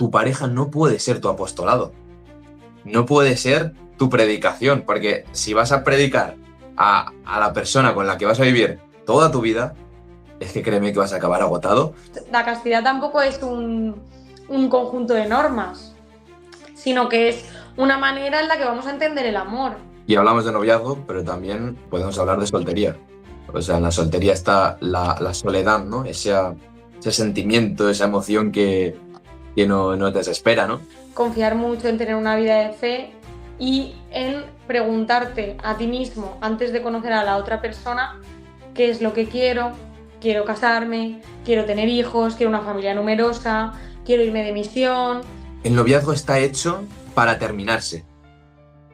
tu pareja no puede ser tu apostolado, no puede ser tu predicación, porque si vas a predicar a la persona con la que vas a vivir toda tu vida, es que créeme que vas a acabar agotado. La castidad tampoco es un conjunto de normas, sino que es una manera en la que vamos a entender el amor. Y hablamos de noviazgo, pero también podemos hablar de soltería. O sea, en la soltería está la soledad, ¿no? Ese sentimiento, esa emoción que no te desespera, ¿no? Confiar mucho en tener una vida de fe y en preguntarte a ti mismo, antes de conocer a la otra persona, qué es lo que quiero. Quiero casarme, quiero tener hijos, quiero una familia numerosa, quiero irme de misión. El noviazgo está hecho para terminarse,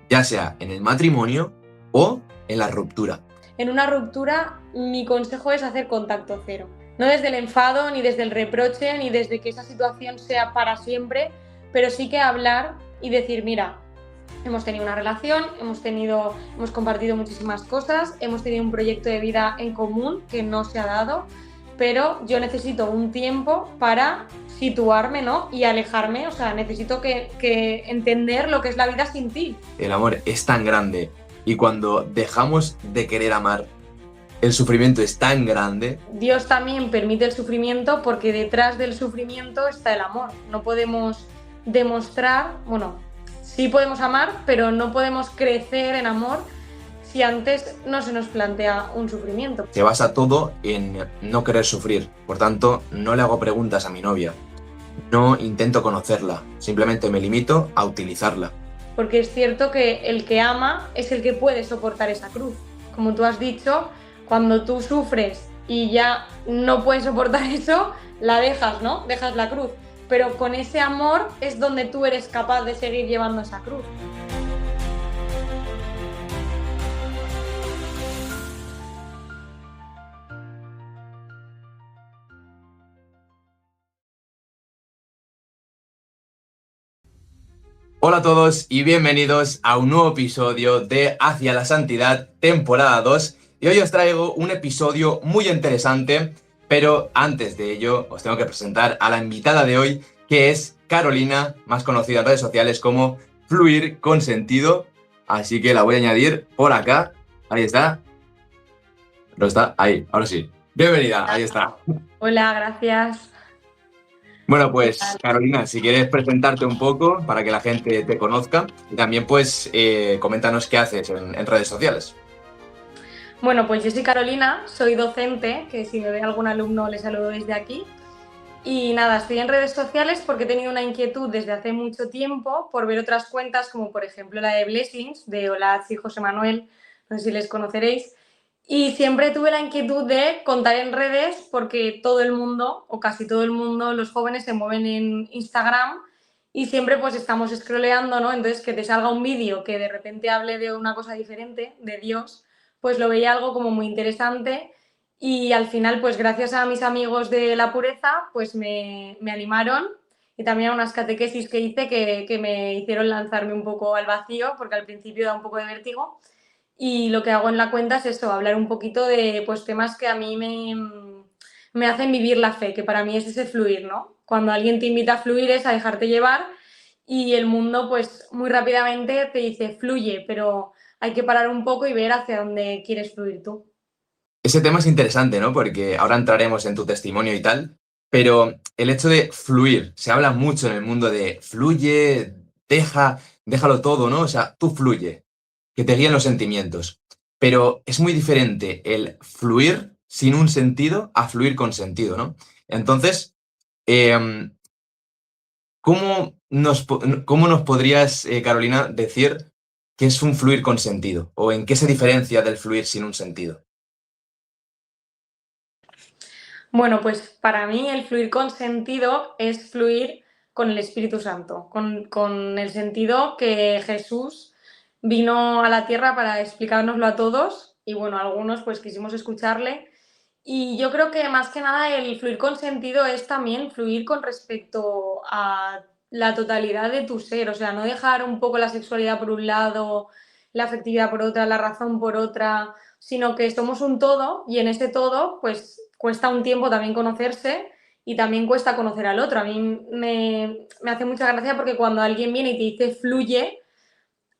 ya sea en el matrimonio o en la ruptura. En una ruptura, mi consejo es hacer contacto cero. No desde el enfado, ni desde el reproche, ni desde que esa situación sea para siempre, pero sí que hablar y decir, mira, hemos tenido una relación, hemos compartido muchísimas cosas, hemos tenido un proyecto de vida en común que no se ha dado, pero yo necesito un tiempo para situarme, ¿no? Y alejarme, o sea, necesito que entender lo que es la vida sin ti. El amor es tan grande y cuando dejamos de querer amar, el sufrimiento es tan grande. Dios también permite el sufrimiento porque detrás del sufrimiento está el amor. No podemos demostrar, bueno, sí podemos amar, pero no podemos crecer en amor si antes no se nos plantea un sufrimiento. Se basa todo en no querer sufrir. Por tanto, no le hago preguntas a mi novia. No intento conocerla. Simplemente me limito a utilizarla. Porque es cierto que el que ama es el que puede soportar esa cruz. Como tú has dicho, cuando tú sufres y ya no puedes soportar eso, la dejas, ¿no? Dejas la cruz. Pero con ese amor es donde tú eres capaz de seguir llevando esa cruz. Hola a todos y bienvenidos a un nuevo episodio de Hacia la Santidad, temporada 2. Y hoy os traigo un episodio muy interesante, pero antes de ello os tengo que presentar a la invitada de hoy, que es Carolina, más conocida en redes sociales como Fluir con Sentido. Así que la voy a añadir por acá. Ahí está. ¿No está? Ahí, ahora sí. Bienvenida, ahí está. Hola, gracias. Bueno, pues Carolina, si quieres presentarte un poco para que la gente te conozca y también pues coméntanos qué haces en redes sociales. Bueno, pues yo soy Carolina, soy docente, que si me ve algún alumno le saludo desde aquí. Y nada, estoy en redes sociales porque he tenido una inquietud desde hace mucho tiempo por ver otras cuentas, como por ejemplo la de Blessings, de Olaz y José Manuel, no sé si les conoceréis. Y siempre tuve la inquietud de contar en redes porque todo el mundo, o casi todo el mundo, los jóvenes se mueven en Instagram y siempre pues estamos scrolleando, ¿no? Entonces que te salga un vídeo que de repente hable de una cosa diferente, de Dios, pues lo veía algo como muy interesante y al final pues gracias a mis amigos de La Pureza pues me animaron y también a unas catequesis que hice que me hicieron lanzarme un poco al vacío porque al principio da un poco de vértigo. Y lo que hago en la cuenta es eso, hablar un poquito de pues, temas que a mí me hacen vivir la fe, que para mí es ese fluir, ¿no? Cuando alguien te invita a fluir es a dejarte llevar y el mundo pues muy rápidamente te dice fluye, pero hay que parar un poco y ver hacia dónde quieres fluir tú. Ese tema es interesante, ¿no? Porque ahora entraremos en tu testimonio y tal, pero el hecho de fluir, se habla mucho en el mundo de fluye, déjalo todo, ¿no? O sea, tú fluye, que te guíen los sentimientos. Pero es muy diferente el fluir sin un sentido a fluir con sentido, ¿no? Entonces, em, cómo nos podrías, Carolina, decir qué es un fluir con sentido? ¿O en qué se diferencia del fluir sin un sentido? Bueno, pues para mí el fluir con sentido es fluir con el Espíritu Santo, con el sentido que Jesús vino a la tierra para explicárnoslo a todos y bueno, algunos pues quisimos escucharle y yo creo que más que nada el fluir con sentido es también fluir con respecto a la totalidad de tu ser, o sea, no dejar un poco la sexualidad por un lado, la afectividad por otra, la razón por otra, sino que somos un todo y en ese todo pues cuesta un tiempo también conocerse y también cuesta conocer al otro. A mí me hace mucha gracia porque cuando alguien viene y te dice fluye,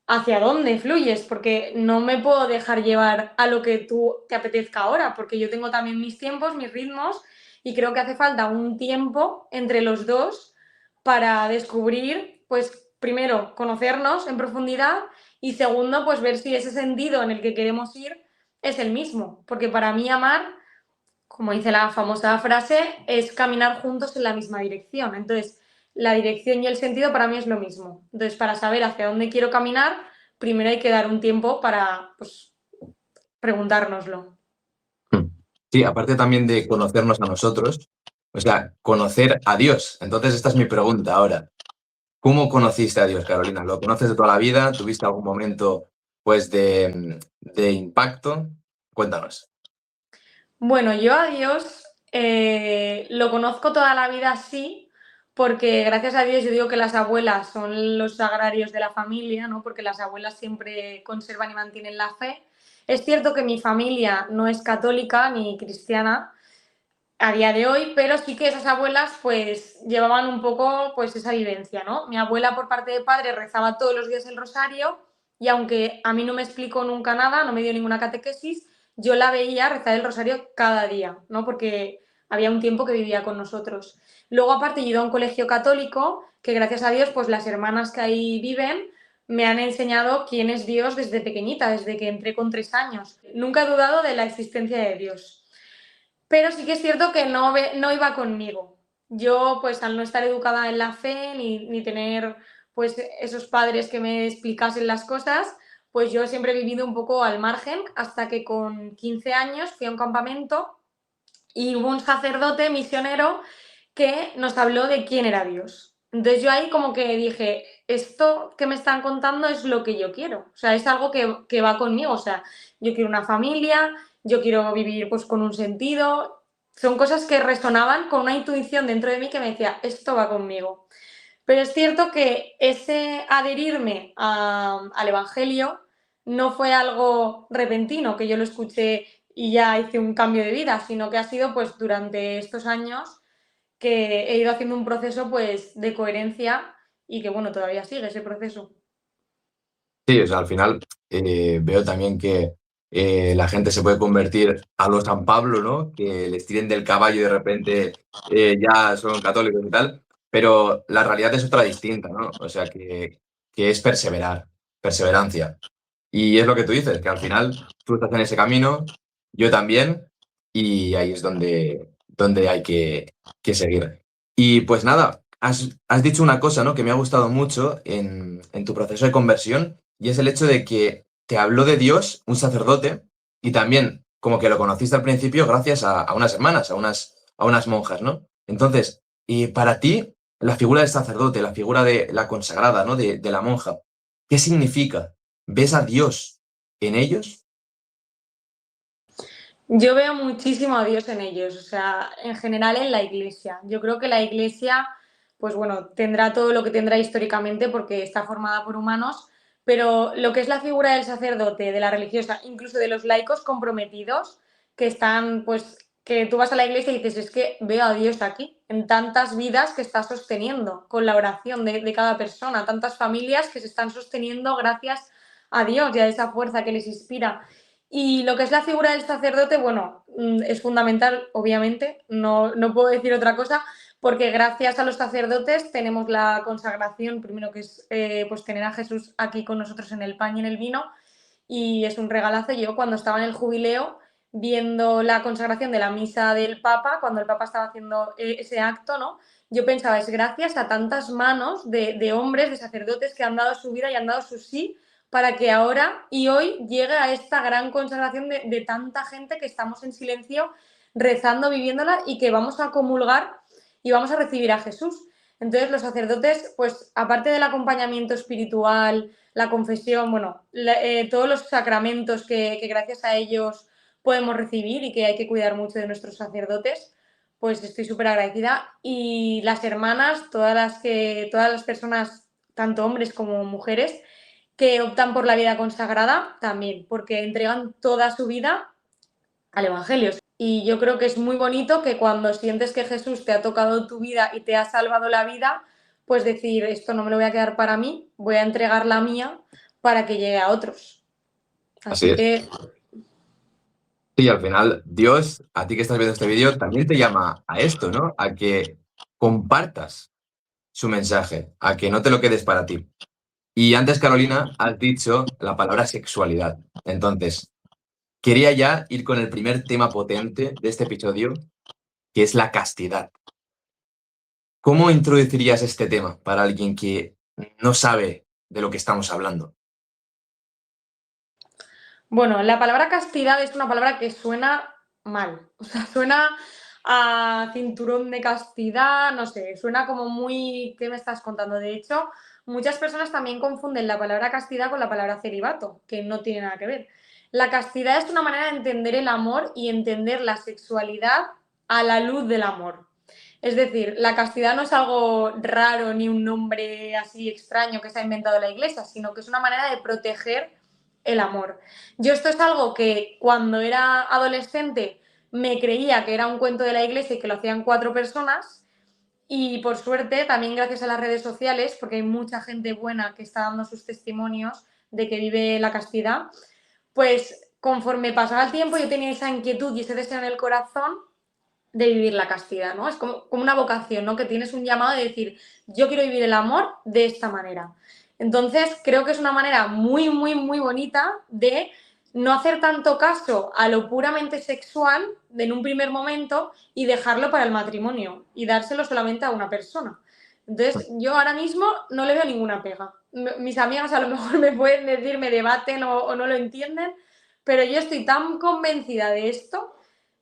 ¿hacia dónde fluyes? Porque no me puedo dejar llevar a lo que tú te apetezca ahora, porque yo tengo también mis tiempos, mis ritmos, y creo que hace falta un tiempo entre los dos para descubrir, pues primero, conocernos en profundidad y segundo, pues ver si ese sentido en el que queremos ir es el mismo. Porque para mí amar, como dice la famosa frase, es caminar juntos en la misma dirección. Entonces, la dirección y el sentido para mí es lo mismo. Entonces, para saber hacia dónde quiero caminar, primero hay que dar un tiempo para, pues, preguntárnoslo. Sí, aparte también de conocernos a nosotros, o sea, conocer a Dios. Entonces, esta es mi pregunta ahora. ¿Cómo conociste a Dios, Carolina? ¿Lo conoces de toda la vida? ¿Tuviste algún momento, pues, de impacto? Cuéntanos. Bueno, yo a Dios lo conozco toda la vida sí, porque gracias a Dios yo digo que las abuelas son los sagrarios de la familia, ¿no? Porque las abuelas siempre conservan y mantienen la fe. Es cierto que mi familia no es católica ni cristiana a día de hoy, pero sí que esas abuelas pues llevaban un poco pues esa vivencia, ¿no? Mi abuela por parte de padre rezaba todos los días el rosario y aunque a mí no me explicó nunca nada, no me dio ninguna catequesis, yo la veía rezar el rosario cada día, ¿no? Porque había un tiempo que vivía con nosotros. Luego aparte yo he ido a un colegio católico que gracias a Dios pues las hermanas que ahí viven me han enseñado quién es Dios desde pequeñita, desde que entré con 3 años. Nunca he dudado de la existencia de Dios. Pero sí que es cierto que no iba conmigo. Yo, pues al no estar educada en la fe ni tener pues esos padres que me explicasen las cosas, pues yo siempre he vivido un poco al margen hasta que con 15 años fui a un campamento y hubo un sacerdote misionero que nos habló de quién era Dios. Entonces yo ahí como que dije, esto que me están contando es lo que yo quiero, o sea, es algo que va conmigo, o sea, yo quiero una familia, yo quiero vivir pues con un sentido, son cosas que resonaban con una intuición dentro de mí que me decía, esto va conmigo. Pero es cierto que ese adherirme al Evangelio no fue algo repentino, que yo lo escuché y ya hice un cambio de vida, sino que ha sido pues durante estos años que he ido haciendo un proceso pues de coherencia y que bueno, todavía sigue ese proceso. Sí, o sea, al final veo también que la gente se puede convertir a los San Pablo, ¿no? Que les tiren del caballo y de repente ya son católicos y tal, pero la realidad es otra distinta, ¿no? O sea, que es perseverar, perseverancia. Y es lo que tú dices, que al final tú estás en ese camino, yo también, y ahí es donde hay que seguir. Y pues nada, has dicho una cosa, ¿no? Que me ha gustado mucho en tu proceso de conversión, y es el hecho de que te habló de Dios un sacerdote, y también como que lo conociste al principio gracias a unas hermanas, a unas monjas, ¿no? Entonces, y para ti, la figura del sacerdote, la figura de la consagrada, ¿no? De la monja, ¿qué significa? ¿Ves a Dios en ellos? Yo veo muchísimo a Dios en ellos, o sea, en general en la iglesia. Yo creo que la iglesia, pues bueno, tendrá todo lo que tendrá históricamente porque está formada por humanos, pero lo que es la figura del sacerdote, de la religiosa, incluso de los laicos comprometidos, que están, pues, que tú vas a la iglesia y dices, es que veo a Dios aquí, en tantas vidas que está sosteniendo con la oración de cada persona, tantas familias que se están sosteniendo gracias a Dios y a esa fuerza que les inspira. Y lo que es la figura del sacerdote, bueno, es fundamental, obviamente, no puedo decir otra cosa, porque gracias a los sacerdotes tenemos la consagración, primero que es pues tener a Jesús aquí con nosotros en el pan y en el vino, y es un regalazo. Yo cuando estaba en el jubileo, viendo la consagración de la misa del Papa, cuando el Papa estaba haciendo ese acto, ¿no? Yo pensaba, es gracias a tantas manos de hombres, de sacerdotes que han dado su vida y han dado su sí para que ahora y hoy llegue a esta gran consagración de tanta gente que estamos en silencio rezando, viviéndola y que vamos a comulgar y vamos a recibir a Jesús. Entonces los sacerdotes, pues aparte del acompañamiento espiritual, la confesión, bueno, todos los sacramentos que gracias a ellos podemos recibir y que hay que cuidar mucho de nuestros sacerdotes, pues estoy súper agradecida. Y las hermanas, todas las personas, tanto hombres como mujeres, que optan por la vida consagrada también, porque entregan toda su vida al Evangelio. Y yo creo que es muy bonito que cuando sientes que Jesús te ha tocado tu vida y te ha salvado la vida, pues decir, esto no me lo voy a quedar para mí, voy a entregar la mía para que llegue a otros. Así Así es. que, Sí, al final, Dios, a ti que estás viendo este vídeo, también te llama a esto, ¿no? A que compartas su mensaje, a que no te lo quedes para ti. Y antes, Carolina, has dicho la palabra sexualidad. Entonces, quería ya ir con el primer tema potente de este episodio, que es la castidad. ¿Cómo introducirías este tema para alguien que no sabe de lo que estamos hablando? bueno, la palabra castidad es una palabra que suena mal. O sea, suena a cinturón de castidad, no sé, suena como muy... ¿Qué me estás contando? De hecho, muchas personas también confunden la palabra castidad con la palabra celibato, que no tiene nada que ver. La castidad es una manera de entender el amor y entender la sexualidad a la luz del amor. Es decir, la castidad no es algo raro ni un nombre así extraño que se ha inventado la iglesia, sino que es una manera de proteger el amor. Yo esto es algo que cuando era adolescente me creía que era un cuento de la iglesia y que lo hacían 4 personas, y por suerte también gracias a las redes sociales, porque hay mucha gente buena que está dando sus testimonios de que vive la castidad, pues conforme pasaba el tiempo yo tenía esa inquietud y ese deseo en el corazón de vivir la castidad, ¿no? Es como una vocación, ¿no? Que tienes un llamado de decir, yo quiero vivir el amor de esta manera. Entonces, creo que es una manera muy, muy, muy bonita de no hacer tanto caso a lo puramente sexual en un primer momento y dejarlo para el matrimonio y dárselo solamente a una persona. Entonces, yo ahora mismo no le veo ninguna pega. Mis amigas a lo mejor me pueden decir, me debaten o no lo entienden, pero yo estoy tan convencida de esto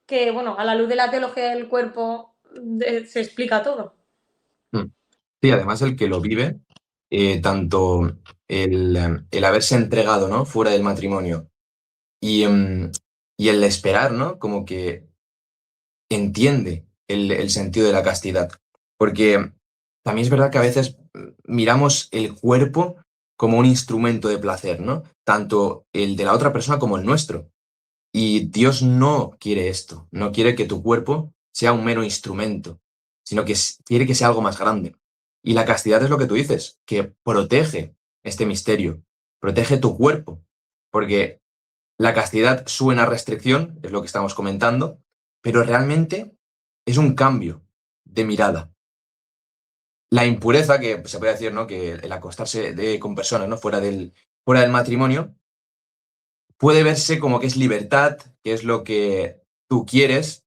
que, bueno, a la luz de la teología del cuerpo se explica todo. Mm. Sí, además el que lo vive, tanto el haberse entregado, ¿no? Fuera del matrimonio y el esperar, ¿no? Como que entiende el sentido de la castidad. Porque también es verdad que a veces miramos el cuerpo como un instrumento de placer, ¿no? Tanto el de la otra persona como el nuestro. Y Dios no quiere esto, no quiere que tu cuerpo sea un mero instrumento, sino que quiere que sea algo más grande. Y la castidad es lo que tú dices, que protege este misterio, protege tu cuerpo, porque la castidad suena a restricción, es lo que estamos comentando, pero realmente es un cambio de mirada. La impureza, que se puede decir, ¿no? Que el acostarse con personas, ¿no? Fuera del matrimonio, puede verse como que es libertad, que es lo que tú quieres,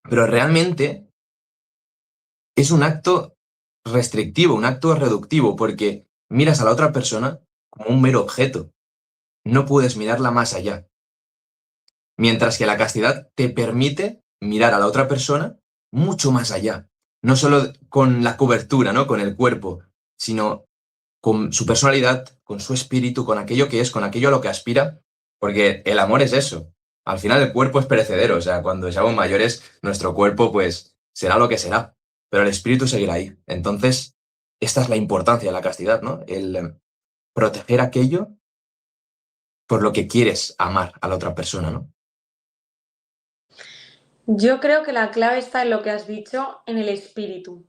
pero realmente es un acto restrictivo, un acto reductivo, porque miras a la otra persona como un mero objeto. No puedes mirarla más allá. Mientras que la castidad te permite mirar a la otra persona mucho más allá. No solo con la cobertura, ¿no? Con el cuerpo, sino con su personalidad, con su espíritu, con aquello que es, con aquello a lo que aspira, porque el amor es eso. Al final el cuerpo es perecedero, o sea, cuando seamos mayores, nuestro cuerpo pues será lo que será, pero el espíritu seguirá ahí. Entonces, esta es la importancia de la castidad, ¿no? El proteger aquello por lo que quieres amar a la otra persona, ¿no? Yo creo que la clave está en lo que has dicho, en el espíritu.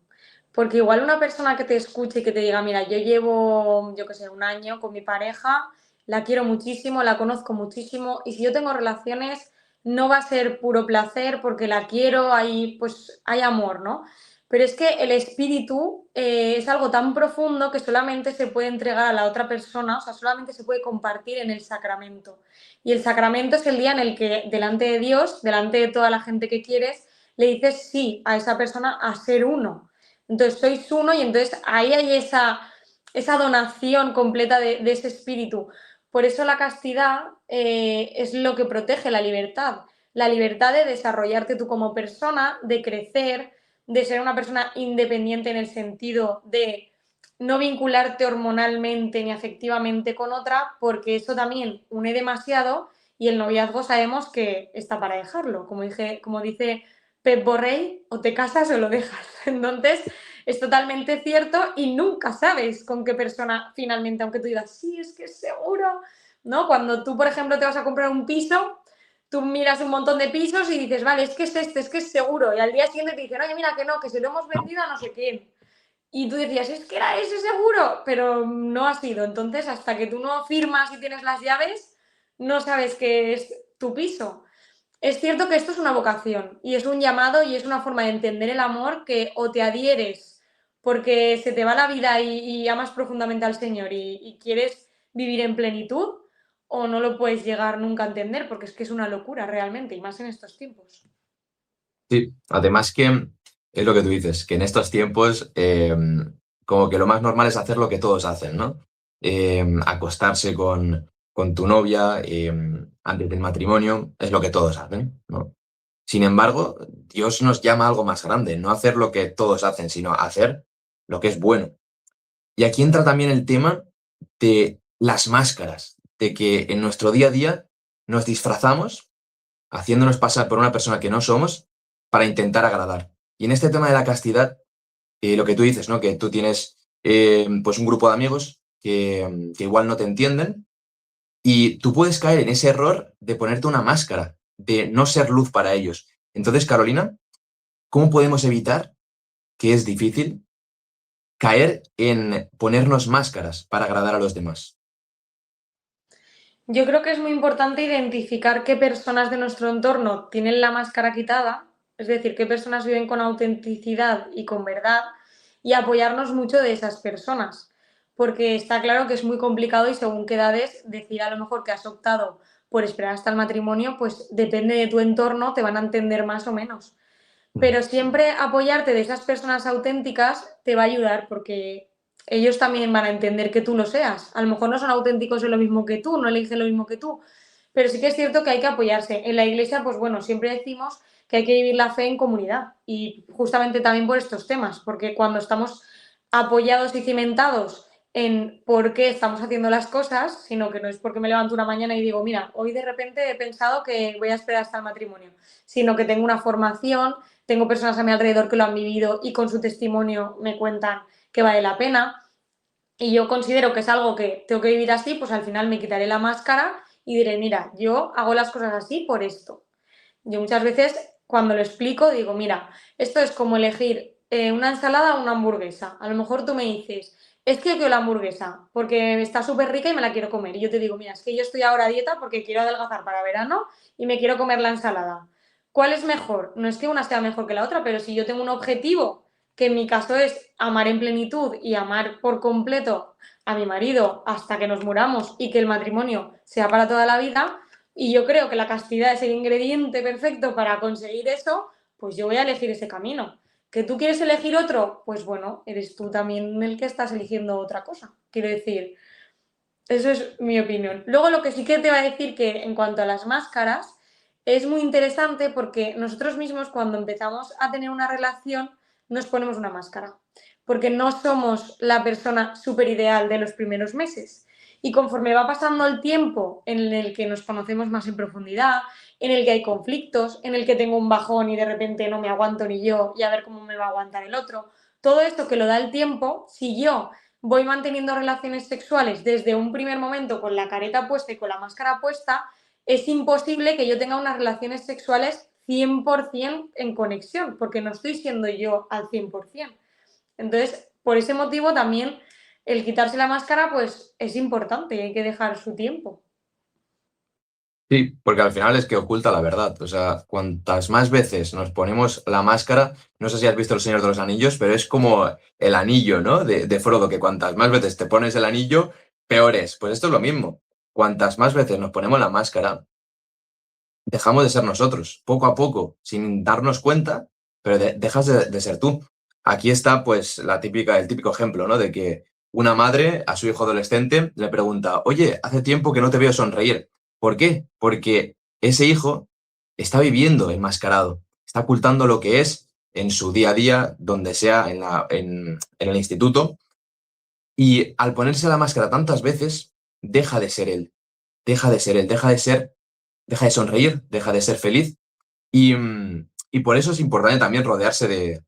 Porque igual una persona que te escuche y que te diga, mira, yo llevo, yo qué sé, un año con mi pareja, la quiero muchísimo, la conozco muchísimo, y si yo tengo relaciones, no va a ser puro placer porque la quiero, hay, pues, hay amor, ¿no? Pero es que el espíritu es algo tan profundo que solamente se puede entregar a la otra persona, o sea, solamente se puede compartir en el sacramento. Y el sacramento es el día en el que delante de Dios, delante de toda la gente que quieres, le dices sí a esa persona a ser uno. Entonces sois uno y entonces ahí hay esa donación completa de ese espíritu. Por eso la castidad es lo que protege la libertad de desarrollarte tú como persona, de crecer, de ser una persona independiente en el sentido de no vincularte hormonalmente ni afectivamente con otra, porque eso también une demasiado y el noviazgo sabemos que está para dejarlo. Como dice Pep Borrell, o te casas o lo dejas. Entonces, es totalmente cierto y nunca sabes con qué persona finalmente, aunque tú digas, sí, es que es seguro, ¿no? Cuando tú, por ejemplo, te vas a comprar un piso, tú miras un montón de pisos y dices, vale, es que es este, es que es seguro. Y al día siguiente te dicen, oye, mira que no, que se lo hemos vendido a no sé quién. Y tú decías, es que era ese seguro, pero no ha sido. Entonces, hasta que tú no firmas y tienes las llaves, no sabes que es tu piso. Es cierto que esto es una vocación y es un llamado y es una forma de entender el amor que o te adhieres porque se te va la vida y amas profundamente al Señor y quieres vivir en plenitud o no lo puedes llegar nunca a entender porque es que es una locura realmente y más en estos tiempos. Sí, además que es lo que tú dices, que en estos tiempos como que lo más normal es hacer lo que todos hacen, ¿no? Acostarse con tu novia antes del matrimonio es lo que todos hacen, ¿no? Sin embargo, Dios nos llama a algo más grande, no hacer lo que todos hacen, sino hacer lo que es bueno. Y aquí entra también el tema de las máscaras, de que en nuestro día a día nos disfrazamos haciéndonos pasar por una persona que no somos para intentar agradar. Y en este tema de la castidad, lo que tú dices, ¿no? Que tú tienes pues un grupo de amigos que igual no te entienden y tú puedes caer en ese error de ponerte una máscara, de no ser luz para ellos. Entonces, Carolina, ¿cómo podemos evitar, que es difícil, caer en ponernos máscaras para agradar a los demás? Yo creo que es muy importante identificar qué personas de nuestro entorno tienen la máscara quitada, es decir, qué personas viven con autenticidad y con verdad, y apoyarnos mucho de esas personas, porque está claro que es muy complicado y según qué edades decir a lo mejor que has optado por esperar hasta el matrimonio, pues depende de tu entorno, te van a entender más o menos. Pero siempre apoyarte de esas personas auténticas te va a ayudar porque ellos también van a entender que tú lo seas. A lo mejor no son auténticos en lo mismo que tú, no eligen lo mismo que tú, pero sí que es cierto que hay que apoyarse. En la iglesia, pues bueno, siempre decimos que hay que vivir la fe en comunidad y justamente también por estos temas, porque cuando estamos apoyados y cimentados en por qué estamos haciendo las cosas, sino que no es porque me levanto una mañana y digo, mira, hoy de repente he pensado que voy a esperar hasta el matrimonio, sino que tengo una formación, tengo personas a mi alrededor que lo han vivido y con su testimonio me cuentan que vale la pena y yo considero que es algo que tengo que vivir así, pues al final me quitaré la máscara y diré, mira, yo hago las cosas así por esto. Yo muchas veces cuando lo explico digo, mira, esto es como elegir una ensalada o una hamburguesa. A lo mejor tú me dices, es que yo quiero la hamburguesa porque está súper rica y me la quiero comer. Y yo te digo, mira, es que yo estoy ahora a dieta porque quiero adelgazar para verano y me quiero comer la ensalada. ¿Cuál es mejor? No es que una sea mejor que la otra, pero si yo tengo un objetivo, que en mi caso es amar en plenitud y amar por completo a mi marido hasta que nos muramos y que el matrimonio sea para toda la vida, y yo creo que la castidad es el ingrediente perfecto para conseguir eso, pues yo voy a elegir ese camino. ¿Que tú quieres elegir otro? Pues bueno, eres tú también el que estás eligiendo otra cosa. Quiero decir, eso es mi opinión. Luego lo que sí que te va a decir que en cuanto a las máscaras, es muy interesante porque nosotros mismos cuando empezamos a tener una relación nos ponemos una máscara, porque no somos la persona súper ideal de los primeros meses. Y conforme va pasando el tiempo en el que nos conocemos más en profundidad, en el que hay conflictos, en el que tengo un bajón y de repente no me aguanto ni yo y a ver cómo me va a aguantar el otro, todo esto que lo da el tiempo, si yo voy manteniendo relaciones sexuales desde un primer momento con la careta puesta y con la máscara puesta, es imposible que yo tenga unas relaciones sexuales 100% en conexión, porque no estoy siendo yo al 100%. Entonces, por ese motivo también el quitarse la máscara pues es importante y hay que dejar su tiempo. Sí, porque al final es que oculta la verdad. O sea, cuantas más veces nos ponemos la máscara, no sé si has visto El Señor de los Anillos, pero es como el anillo, ¿no? De Frodo, que cuantas más veces te pones el anillo, peor es. Pues esto es lo mismo. Cuantas más veces nos ponemos la máscara, dejamos de ser nosotros, poco a poco, sin darnos cuenta, pero dejas de ser tú. Aquí está, pues, el típico ejemplo, ¿no? De que una madre a su hijo adolescente le pregunta, oye, hace tiempo que no te veo sonreír. ¿Por qué? Porque ese hijo está viviendo enmascarado, está ocultando lo que es en su día a día, donde sea, en el instituto, y al ponerse la máscara tantas veces, deja de ser él, deja de ser él, deja de sonreír, deja de ser feliz y por eso es importante también rodearse de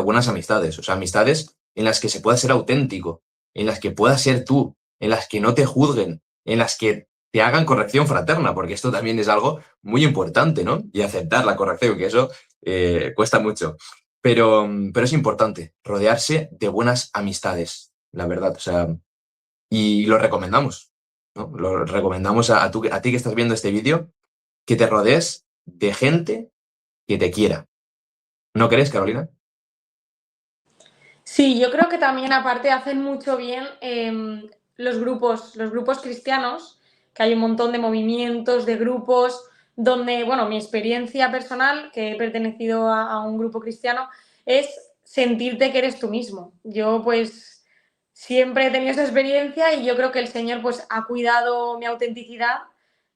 buenas amistades, o sea, amistades en las que se pueda ser auténtico, en las que puedas ser tú, en las que no te juzguen, en las que te hagan corrección fraterna, porque esto también es algo muy importante, ¿no? Y aceptar la corrección, que eso cuesta mucho. Pero es importante rodearse de buenas amistades, la verdad. O sea, y lo recomendamos, ¿no? Lo recomendamos a ti que estás viendo este vídeo, que te rodees de gente que te quiera. ¿No crees, Carolina? Sí, yo creo que también aparte hacen mucho bien los grupos cristianos, que hay un montón de movimientos, de grupos, donde, bueno, mi experiencia personal, que he pertenecido a un grupo cristiano, es sentirte que eres tú mismo. Yo pues siempre he tenido esa experiencia y yo creo que el Señor pues ha cuidado mi autenticidad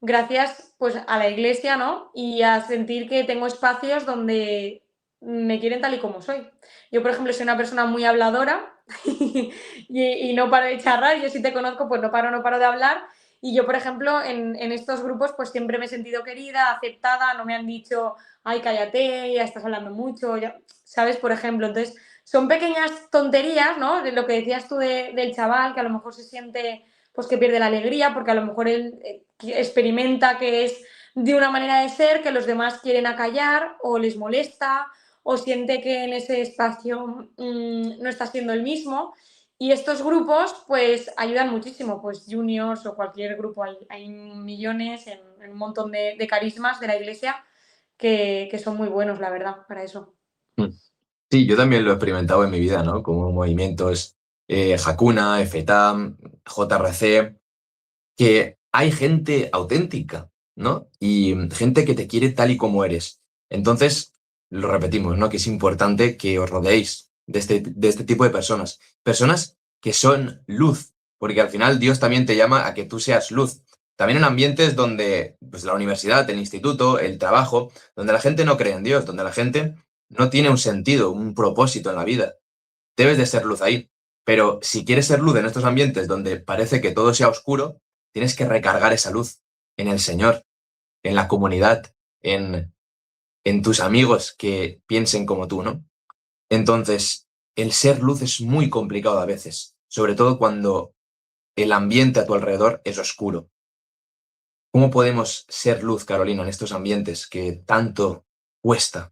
gracias pues a la iglesia, ¿no? Y a sentir que tengo espacios donde me quieren tal y como soy. Yo, por ejemplo, soy una persona muy habladora y no paro de charlar. Yo si te conozco, pues no paro de hablar. Y yo, por ejemplo, en estos grupos, pues siempre me he sentido querida, aceptada, no me han dicho, ay, cállate, ya estás hablando mucho, ya, ¿sabes? Por ejemplo, entonces, son pequeñas tonterías, ¿no? De lo que decías tú del chaval, que a lo mejor se siente, pues que pierde la alegría, porque a lo mejor él experimenta que es de una manera de ser, que los demás quieren acallar o les molesta, o siente que en ese espacio no está siendo el mismo. Y estos grupos pues ayudan muchísimo, pues juniors o cualquier grupo, hay millones en un montón de carismas de la iglesia que son muy buenos, la verdad, para eso. Mm. Sí, yo también lo he experimentado en mi vida, ¿no? Como movimientos Hakuna, FETAM, JRC, que hay gente auténtica, ¿no? Y gente que te quiere tal y como eres. Entonces, lo repetimos, ¿no? Que es importante que os rodeéis de este tipo de personas. Personas que son luz, porque al final Dios también te llama a que tú seas luz. También en ambientes donde, pues la universidad, el instituto, el trabajo, donde la gente no cree en Dios, donde la gente no tiene un sentido, un propósito en la vida. Debes de ser luz ahí. Pero si quieres ser luz en estos ambientes donde parece que todo sea oscuro, tienes que recargar esa luz en el Señor, en la comunidad, en tus amigos que piensen como tú, ¿no? Entonces, el ser luz es muy complicado a veces, sobre todo cuando el ambiente a tu alrededor es oscuro. ¿Cómo podemos ser luz, Carolina, en estos ambientes que tanto cuesta?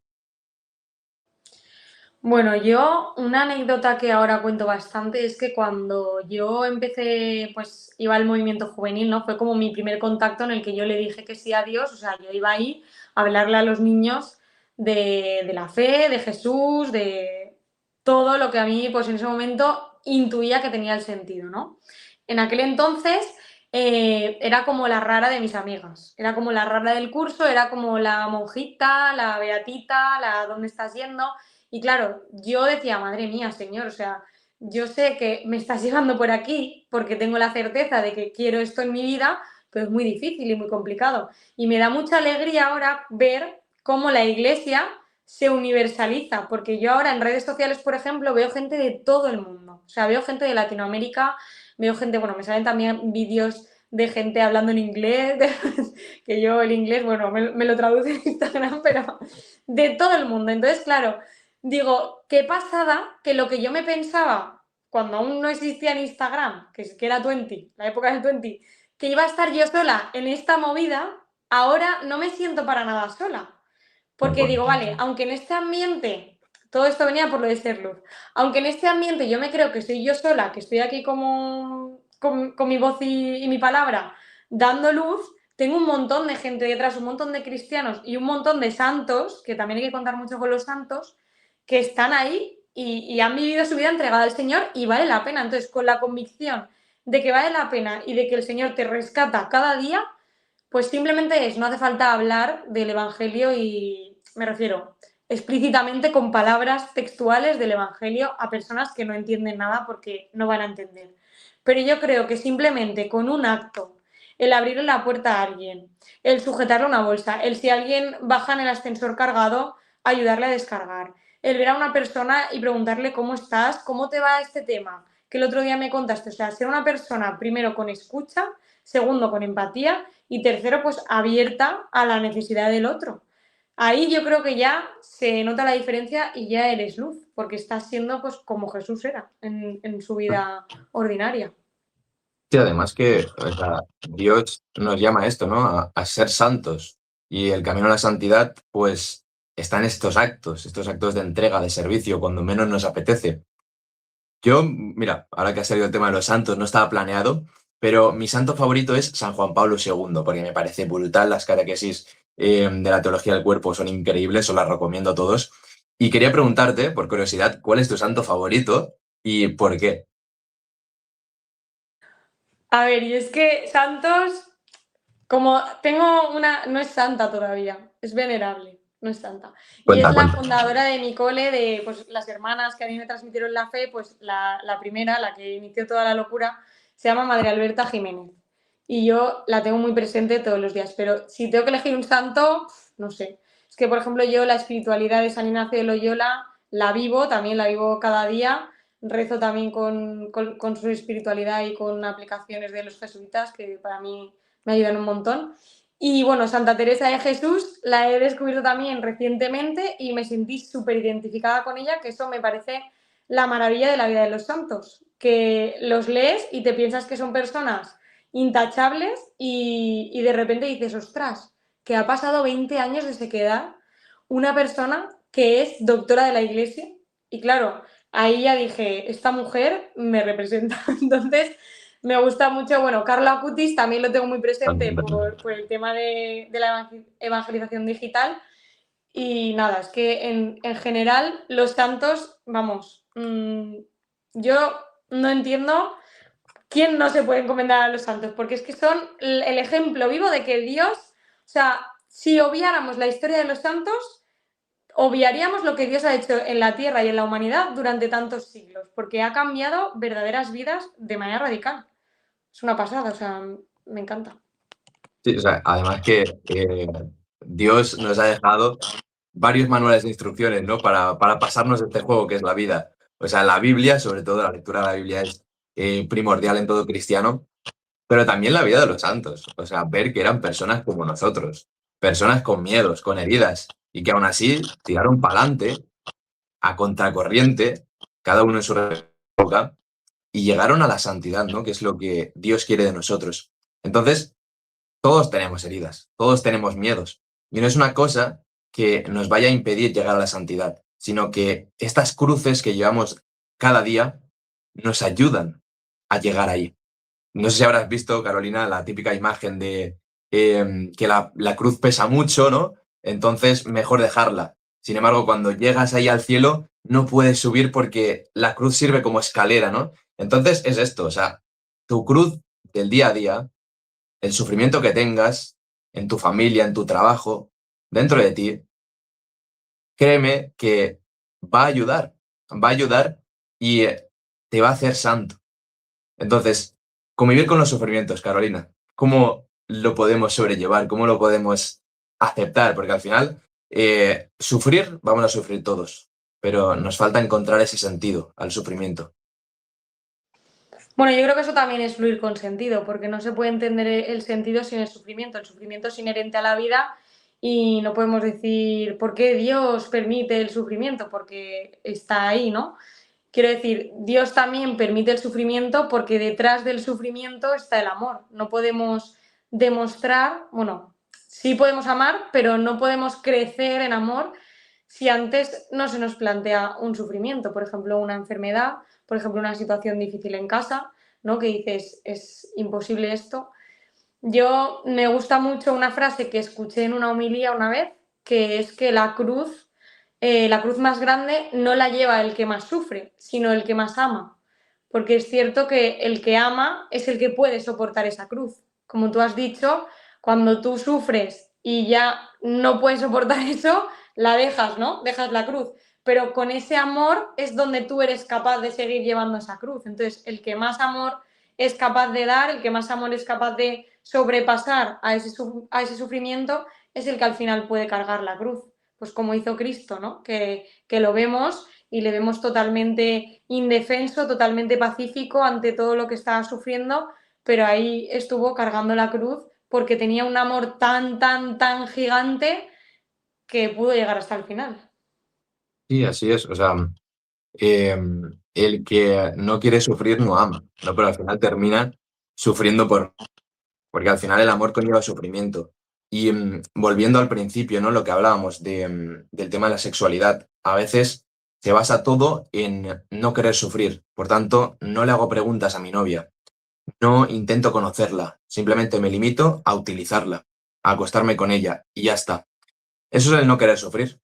Bueno, yo una anécdota que ahora cuento bastante es que cuando yo empecé, pues iba al movimiento juvenil, ¿no? Fue como mi primer contacto en el que yo le dije que sí a Dios, o sea, yo iba ahí a hablarle a los niños de la fe, de Jesús, de todo lo que a mí, pues en ese momento intuía que tenía el sentido, ¿no? En aquel entonces era como la rara de mis amigas, era como la rara del curso, era como la monjita, la beatita, la ¿dónde estás yendo? Y claro, yo decía, madre mía, señor, o sea, yo sé que me estás llevando por aquí porque tengo la certeza de que quiero esto en mi vida, pero es muy difícil y muy complicado. Y me da mucha alegría ahora ver cómo la iglesia se universaliza, porque yo ahora en redes sociales, por ejemplo, veo gente de todo el mundo. O sea, veo gente de Latinoamérica, veo gente, bueno, me salen también vídeos de gente hablando en inglés, que yo el inglés, bueno, me lo traduce en Instagram, pero de todo el mundo. Entonces, claro, digo, qué pasada que lo que yo me pensaba cuando aún no existía en Instagram, que era 20, la época del 20, que iba a estar yo sola en esta movida, ahora no me siento para nada sola. Tal Porque cual. digo, vale, aunque en este ambiente, todo esto venía por lo de ser luz, aunque en este ambiente yo me creo que soy yo sola, que estoy aquí como con mi voz y mi palabra dando luz, tengo un montón de gente detrás, un montón de cristianos y un montón de santos, que también hay que contar mucho con los santos, que están ahí y han vivido su vida entregada al Señor y vale la pena. Entonces, con la convicción de que vale la pena y de que el Señor te rescata cada día, pues simplemente es, no hace falta hablar del Evangelio y me refiero explícitamente con palabras textuales del Evangelio a personas que no entienden nada porque no van a entender. Pero yo creo que simplemente con un acto, el abrirle la puerta a alguien, el sujetarle una bolsa, el si alguien baja en el ascensor cargado, ayudarle a descargar, el ver a una persona y preguntarle cómo estás, cómo te va este tema, que el otro día me contaste, o sea, ser una persona primero con escucha, segundo con empatía y tercero pues abierta a la necesidad del otro. Ahí yo creo que ya se nota la diferencia y ya eres luz, porque estás siendo pues como Jesús era en su vida ordinaria. Sí, además que o sea, Dios nos llama a esto, ¿no? A ser santos. Y el camino a la santidad, pues, está en estos actos de entrega, de servicio, cuando menos nos apetece. Yo, mira, ahora que ha salido el tema de los santos, no estaba planeado, pero mi santo favorito es San Juan Pablo II, porque me parece brutal, las catequesis de la teología del cuerpo son increíbles, os las recomiendo a todos. Y quería preguntarte, por curiosidad, ¿cuál es tu santo favorito y por qué? A ver, y es que Santos, como tengo una, no es santa todavía, es venerable, no es santa. Y es Cuenta, la cuenta. fundadora de mi cole, de pues, las hermanas que a mí me transmitieron la fe, pues la primera, la que inició toda la locura, se llama Madre Alberta Jiménez. Y yo la tengo muy presente todos los días, pero si tengo que elegir un santo, no sé. Es que, por ejemplo, yo la espiritualidad de San Ignacio de Loyola la vivo, también la vivo cada día. Rezo también con su espiritualidad y con aplicaciones de los jesuitas, que para mí me ayudan un montón. Y bueno, Santa Teresa de Jesús la he descubierto también recientemente y me sentí súper identificada con ella, que eso me parece la maravilla de la vida de los santos, que los lees y te piensas que son personas intachables y de repente dices, ostras, que ha pasado 20 años desde que da una persona que es doctora de la iglesia y claro, ahí ya dije, esta mujer me representa. Entonces, me gusta mucho, bueno, Carlo Acutis también lo tengo muy presente por el tema de la evangelización digital. Y nada, es que en general los santos, vamos, yo no entiendo quién no se puede encomendar a los santos, porque es que son el ejemplo vivo de que Dios, o sea, si obviáramos la historia de los santos, obviaríamos lo que Dios ha hecho en la tierra y en la humanidad durante tantos siglos, porque ha cambiado verdaderas vidas de manera radical. Es una pasada, o sea, me encanta. Sí, o sea, además que Dios nos ha dejado varios manuales de instrucciones, ¿no? Para pasarnos este juego que es la vida. O sea, la Biblia, sobre todo la lectura de la Biblia es primordial en todo cristiano, pero también la vida de los santos. O sea, ver que eran personas como nosotros, personas con miedos, con heridas, y que aún así tiraron para adelante, a contracorriente, cada uno en su época, y llegaron a la santidad, ¿no? Que es lo que Dios quiere de nosotros. Entonces, todos tenemos heridas, todos tenemos miedos. Y no es una cosa que nos vaya a impedir llegar a la santidad, sino que estas cruces que llevamos cada día nos ayudan a llegar ahí. No sé si habrás visto, Carolina, la típica imagen de que la cruz pesa mucho, ¿no? Entonces, mejor dejarla. Sin embargo, cuando llegas ahí al cielo, no puedes subir porque la cruz sirve como escalera, ¿no? Entonces, es esto, o sea, tu cruz del día a día, el sufrimiento que tengas en tu familia, en tu trabajo, dentro de ti, créeme que va a ayudar y te va a hacer santo. Entonces, convivir con los sufrimientos, Carolina, ¿cómo lo podemos sobrellevar? ¿Cómo lo podemos aceptar? Porque al final, sufrir, vamos a sufrir todos, pero nos falta encontrar ese sentido al sufrimiento. Bueno, yo creo que eso también es fluir con sentido, porque no se puede entender el sentido sin el sufrimiento. El sufrimiento es inherente a la vida y no podemos decir por qué Dios permite el sufrimiento, porque está ahí, ¿no? Quiero decir, Dios también permite el sufrimiento porque detrás del sufrimiento está el amor. No podemos demostrar, bueno, sí podemos amar, pero no podemos crecer en amor si antes no se nos plantea un sufrimiento, por ejemplo, una enfermedad, por ejemplo, una situación difícil en casa, ¿no? Que dices, es imposible esto. Yo me gusta mucho una frase que escuché en una homilía una vez, que es que la cruz más grande no la lleva el que más sufre, sino el que más ama. Porque es cierto que el que ama es el que puede soportar esa cruz. Como tú has dicho, cuando tú sufres y ya no puedes soportar eso, la dejas, ¿no? Dejas la cruz. Pero con ese amor es donde tú eres capaz de seguir llevando esa cruz. Entonces, el que más amor es capaz de dar, el que más amor es capaz de sobrepasar a ese sufrimiento, es el que al final puede cargar la cruz pues como hizo Cristo, ¿no? Que lo vemos y le vemos totalmente indefenso, totalmente pacífico ante todo lo que estaba sufriendo, pero ahí estuvo cargando la cruz porque tenía un amor tan, tan, tan gigante que pudo llegar hasta el final. Sí, así es. O sea, el que no quiere sufrir no ama, ¿no? Pero al final termina sufriendo porque al final el amor conlleva sufrimiento. Y volviendo al principio, ¿no? Lo que hablábamos del tema de la sexualidad, a veces se basa todo en no querer sufrir. Por tanto, no le hago preguntas a mi novia, no intento conocerla, simplemente me limito a utilizarla, a acostarme con ella y ya está. Eso es el no querer sufrir,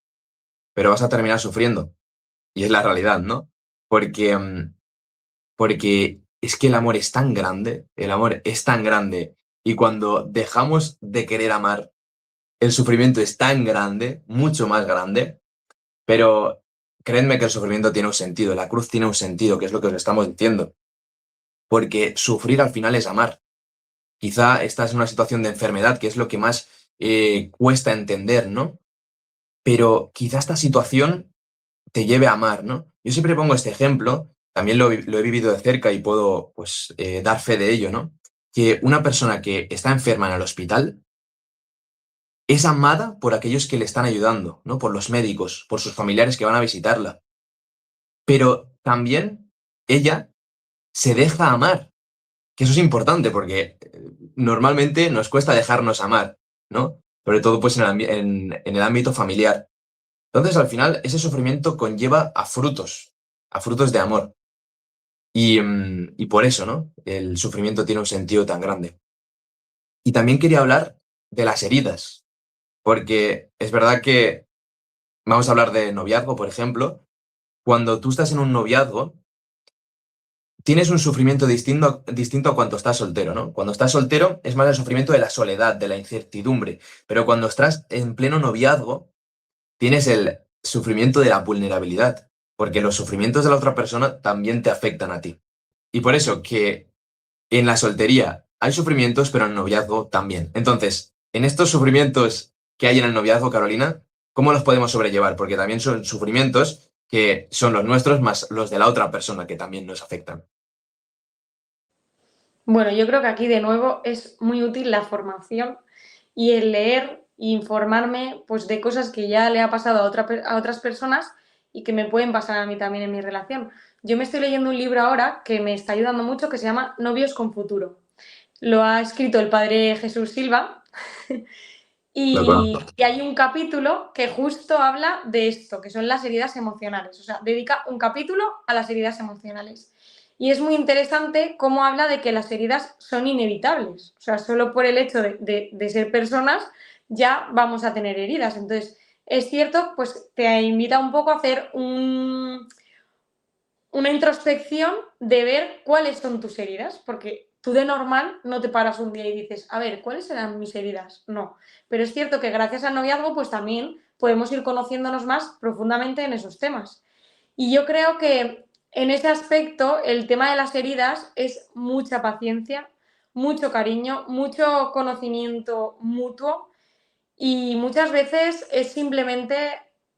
pero vas a terminar sufriendo. Y es la realidad, ¿no? Porque, porque es que el amor es tan grande, el amor es tan grande, y cuando dejamos de querer amar, el sufrimiento es tan grande, mucho más grande, pero créanme que el sufrimiento tiene un sentido, la cruz tiene un sentido, que es lo que os estamos diciendo, porque sufrir al final es amar. Quizá estás en una situación de enfermedad, que es lo que más cuesta entender, ¿no? Pero quizá esta situación te lleve a amar, ¿no? Yo siempre pongo este ejemplo, también lo he vivido de cerca y puedo pues, dar fe de ello, ¿no? Que una persona que está enferma en el hospital es amada por aquellos que le están ayudando, ¿no? Por los médicos, por sus familiares que van a visitarla. Pero también ella se deja amar, que eso es importante porque normalmente nos cuesta dejarnos amar, ¿no? Sobre todo pues en el ámbito familiar. Entonces, al final, ese sufrimiento conlleva a frutos de amor. Y por eso, ¿no? El sufrimiento tiene un sentido tan grande. Y también quería hablar de las heridas, porque es verdad que vamos a hablar de noviazgo, por ejemplo. Cuando tú estás en un noviazgo, tienes un sufrimiento distinto a cuando estás soltero, ¿no? Cuando estás soltero es más el sufrimiento de la soledad, de la incertidumbre, pero cuando estás en pleno noviazgo, tienes el sufrimiento de la vulnerabilidad, porque los sufrimientos de la otra persona también te afectan a ti. Y por eso que en la soltería hay sufrimientos, pero en el noviazgo también. Entonces, en estos sufrimientos que hay en el noviazgo, Carolina, ¿cómo los podemos sobrellevar? Porque también son sufrimientos que son los nuestros más los de la otra persona que también nos afectan. Bueno, yo creo que aquí de nuevo es muy útil la formación y el leer e informarme pues, de cosas que ya le ha pasado a otras personas y que me pueden pasar a mí también en mi relación. Yo me estoy leyendo un libro ahora que me está ayudando mucho que se llama Novios con futuro. Lo ha escrito el padre Jesús Silva ¿De acuerdo? y hay un capítulo que justo habla de esto, que son las heridas emocionales. O sea, dedica un capítulo a las heridas emocionales. Y es muy interesante cómo habla de que las heridas son inevitables. O sea, solo por el hecho de ser personas ya vamos a tener heridas. Entonces, es cierto, pues te invita un poco a hacer una introspección de ver cuáles son tus heridas, porque tú de normal no te paras un día y dices, a ver, ¿cuáles eran mis heridas? No, pero es cierto que gracias al noviazgo pues también podemos ir conociéndonos más profundamente en esos temas. Y yo creo que en ese aspecto el tema de las heridas es mucha paciencia, mucho cariño, mucho conocimiento mutuo y muchas veces es simplemente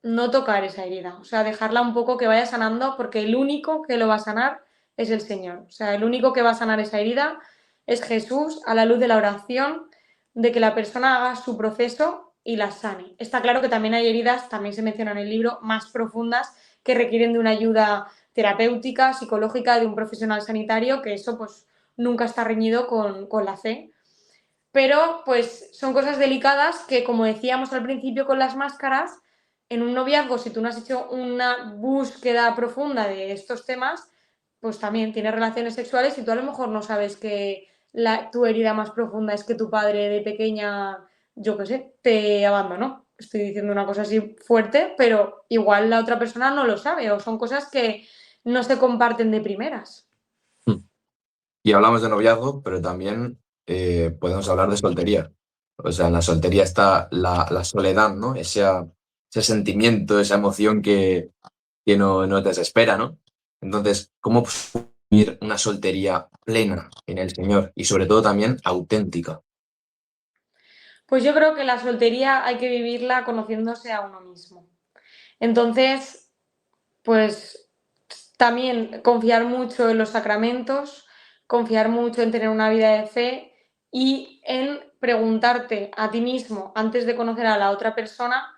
no tocar esa herida, o sea, dejarla un poco que vaya sanando, porque el único que lo va a sanar es el Señor. O sea, el único que va a sanar esa herida es Jesús a la luz de la oración, de que la persona haga su proceso y la sane. Está claro que también hay heridas, también se menciona en el libro, más profundas que requieren de una ayuda terapéutica, psicológica, de un profesional sanitario, que eso pues nunca está reñido con la fe, pero pues son cosas delicadas que, como decíamos al principio con las máscaras, en un noviazgo, si tú no has hecho una búsqueda profunda de estos temas, pues también tienes relaciones sexuales y tú a lo mejor no sabes que tu herida más profunda es que tu padre de pequeña, yo qué sé, te abandonó. Estoy diciendo una cosa así fuerte, pero igual la otra persona no lo sabe o son cosas que no se comparten de primeras. Y hablamos de noviazgo, pero también podemos hablar de soltería. O sea, en la soltería está la soledad, ¿no? Ese sentimiento, esa emoción que nos desespera, ¿no? Entonces, ¿cómo vivir una soltería plena en el Señor y sobre todo también auténtica? Pues yo creo que la soltería hay que vivirla conociéndose a uno mismo. Entonces, pues también confiar mucho en los sacramentos, confiar mucho en tener una vida de fe y en preguntarte a ti mismo antes de conocer a la otra persona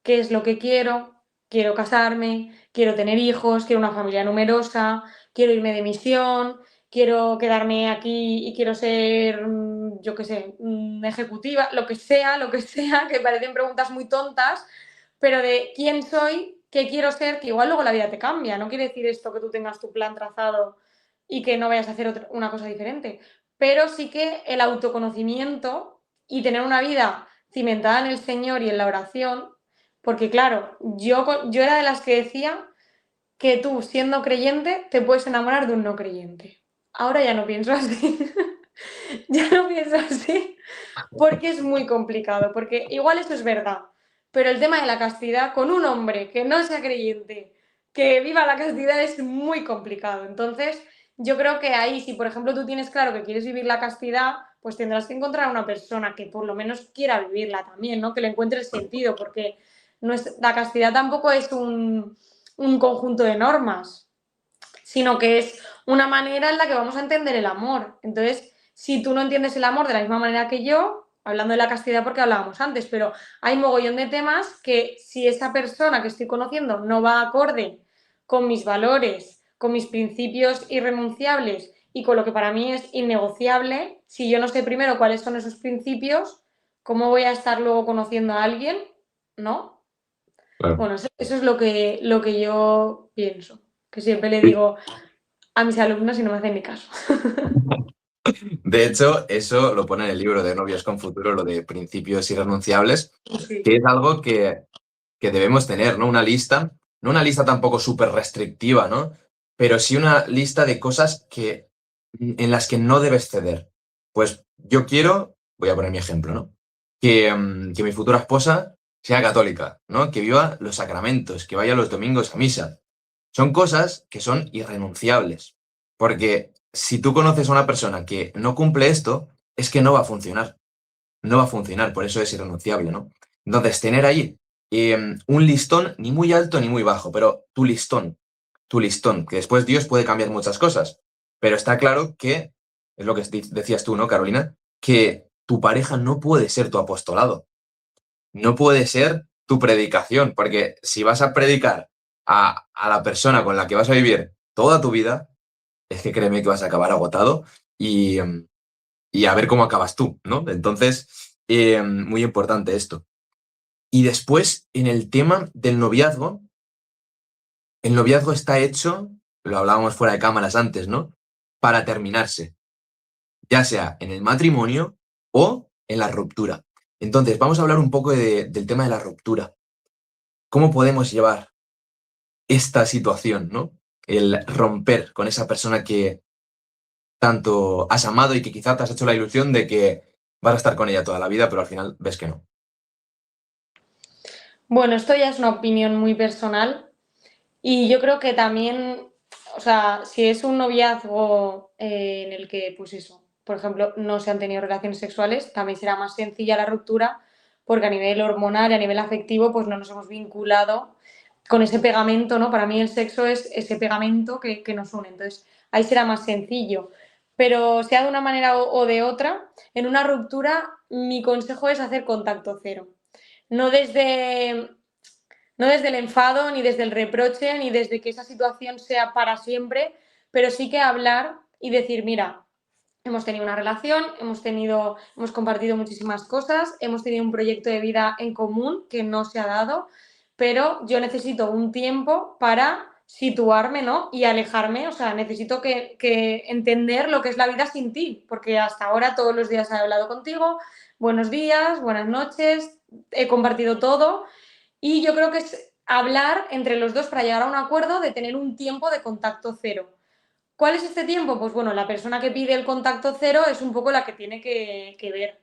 qué es lo que quiero casarme, quiero tener hijos, quiero una familia numerosa, quiero irme de misión, quiero quedarme aquí y quiero ser, yo qué sé, ejecutiva, lo que sea, que parecen preguntas muy tontas, pero de quién soy, qué quiero ser, que igual luego la vida te cambia. No quiere decir esto que tú tengas tu plan trazado y que no vayas a hacer una cosa diferente, pero sí que el autoconocimiento y tener una vida cimentada en el Señor y en la oración, porque claro, yo era de las que decía que tú, siendo creyente, te puedes enamorar de un no creyente. Ahora ya no pienso así. Ya no pienso así porque es muy complicado, porque igual eso es verdad, pero el tema de la castidad con un hombre que no sea creyente, que viva la castidad es muy complicado. Entonces, yo creo que ahí, si por ejemplo tú tienes claro que quieres vivir la castidad, pues tendrás que encontrar a una persona que por lo menos quiera vivirla también, ¿no? Que le encuentre el sentido, porque la castidad tampoco es un conjunto de normas, sino que es una manera en la que vamos a entender el amor. Entonces, si tú no entiendes el amor de la misma manera que yo, hablando de la castidad porque hablábamos antes, pero hay mogollón de temas que si esa persona que estoy conociendo no va acorde con mis valores, con mis principios irrenunciables y con lo que para mí es innegociable, si yo no sé primero cuáles son esos principios, ¿cómo voy a estar luego conociendo a alguien? ¿No? Claro. Bueno, eso es lo que yo pienso, que siempre le digo a mis alumnos y no me hacen ni caso. De hecho, eso lo pone en el libro de Novios con Futuro, lo de principios irrenunciables, Sí, que es algo que debemos tener, ¿no? Una lista, no una lista tampoco súper restrictiva, ¿no? Pero sí una lista de cosas en las que no debes ceder. Pues yo quiero, voy a poner mi ejemplo, ¿no? Que mi futura esposa sea católica, ¿no? Que viva los sacramentos, que vaya los domingos a misa. Son cosas que son irrenunciables, porque si tú conoces a una persona que no cumple esto, es que no va a funcionar. No va a funcionar, por eso es irrenunciable, ¿no? Entonces, tener ahí un listón ni muy alto ni muy bajo, pero tu listón, que después Dios puede cambiar muchas cosas, pero está claro que, es lo que decías tú, ¿no, Carolina? Que tu pareja no puede ser tu apostolado, no puede ser tu predicación, porque si vas a predicar a la persona con la que vas a vivir toda tu vida, es que créeme que vas a acabar agotado y a ver cómo acabas tú, ¿no? Entonces, muy importante esto. Y después, en el tema del noviazgo, el noviazgo está hecho, lo hablábamos fuera de cámaras antes, ¿no? Para terminarse, ya sea en el matrimonio o en la ruptura. Entonces, vamos a hablar un poco del tema de la ruptura. ¿Cómo podemos llevar esta situación, ¿no? El romper con esa persona que tanto has amado y que quizá te has hecho la ilusión de que vas a estar con ella toda la vida, pero al final ves que no. bueno, esto ya es una opinión muy personal y yo creo que también, o sea, si es un noviazgo en el que, pues eso, por ejemplo, no se han tenido relaciones sexuales, también será más sencilla la ruptura porque a nivel hormonal y a nivel afectivo, pues no nos hemos vinculado con ese pegamento, ¿no? Para mí el sexo es ese pegamento que nos une, entonces ahí será más sencillo. Pero sea de una manera o de otra, en una ruptura mi consejo es hacer contacto cero. No desde, no desde el enfado, ni desde el reproche, ni desde que esa situación sea para siempre, pero sí que hablar y decir, mira, hemos tenido una relación, hemos compartido muchísimas cosas, hemos tenido un proyecto de vida en común que no se ha dado, pero yo necesito un tiempo para situarme, ¿no? Y alejarme, o sea, necesito que entender lo que es la vida sin ti, porque hasta ahora todos los días he hablado contigo, buenos días, buenas noches, he compartido todo y yo creo que es hablar entre los dos para llegar a un acuerdo de tener un tiempo de contacto cero. ¿Cuál es este tiempo? Pues bueno, la persona que pide el contacto cero es un poco la que tiene que ver.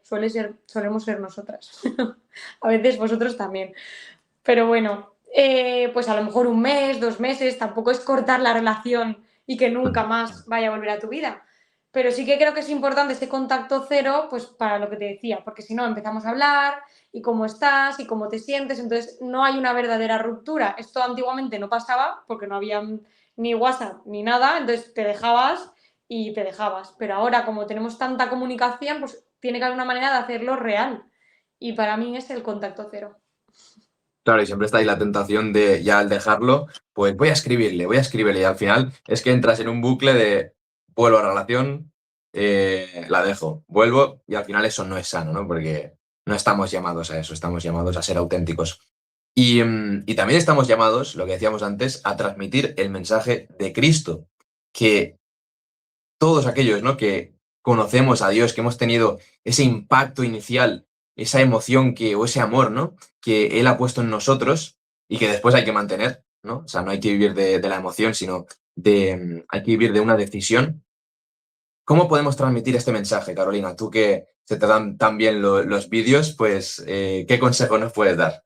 Solemos ser nosotras. A veces vosotros también. Pero bueno, pues a lo mejor un mes, 2 meses, tampoco es cortar la relación y que nunca más vaya a volver a tu vida. Pero sí que creo que es importante ese contacto cero, pues para lo que te decía, porque si no empezamos a hablar y cómo estás y cómo te sientes, entonces no hay una verdadera ruptura. Esto antiguamente no pasaba porque no había ni WhatsApp ni nada, entonces te dejabas y te dejabas. Pero ahora, como tenemos tanta comunicación, pues tiene que haber una manera de hacerlo real. Y para mí es el contacto cero. Claro, y siempre está ahí la tentación de ya al dejarlo, pues voy a escribirle, y al final es que entras en un bucle vuelvo a la relación, la dejo, vuelvo y al final eso no es sano, ¿no? Porque no estamos llamados a eso, estamos llamados a ser auténticos. Y también estamos llamados, lo que decíamos antes, a transmitir el mensaje de Cristo, que todos aquellos, ¿no? Que conocemos a Dios, que hemos tenido ese impacto inicial, esa emoción o ese amor, ¿no? Que Él ha puesto en nosotros y que después hay que mantener, ¿no? O sea, no hay que vivir de la emoción, sino hay que vivir de una decisión. ¿Cómo podemos transmitir este mensaje, Carolina? Tú que se te dan tan bien los vídeos, pues, ¿qué consejo nos puedes dar?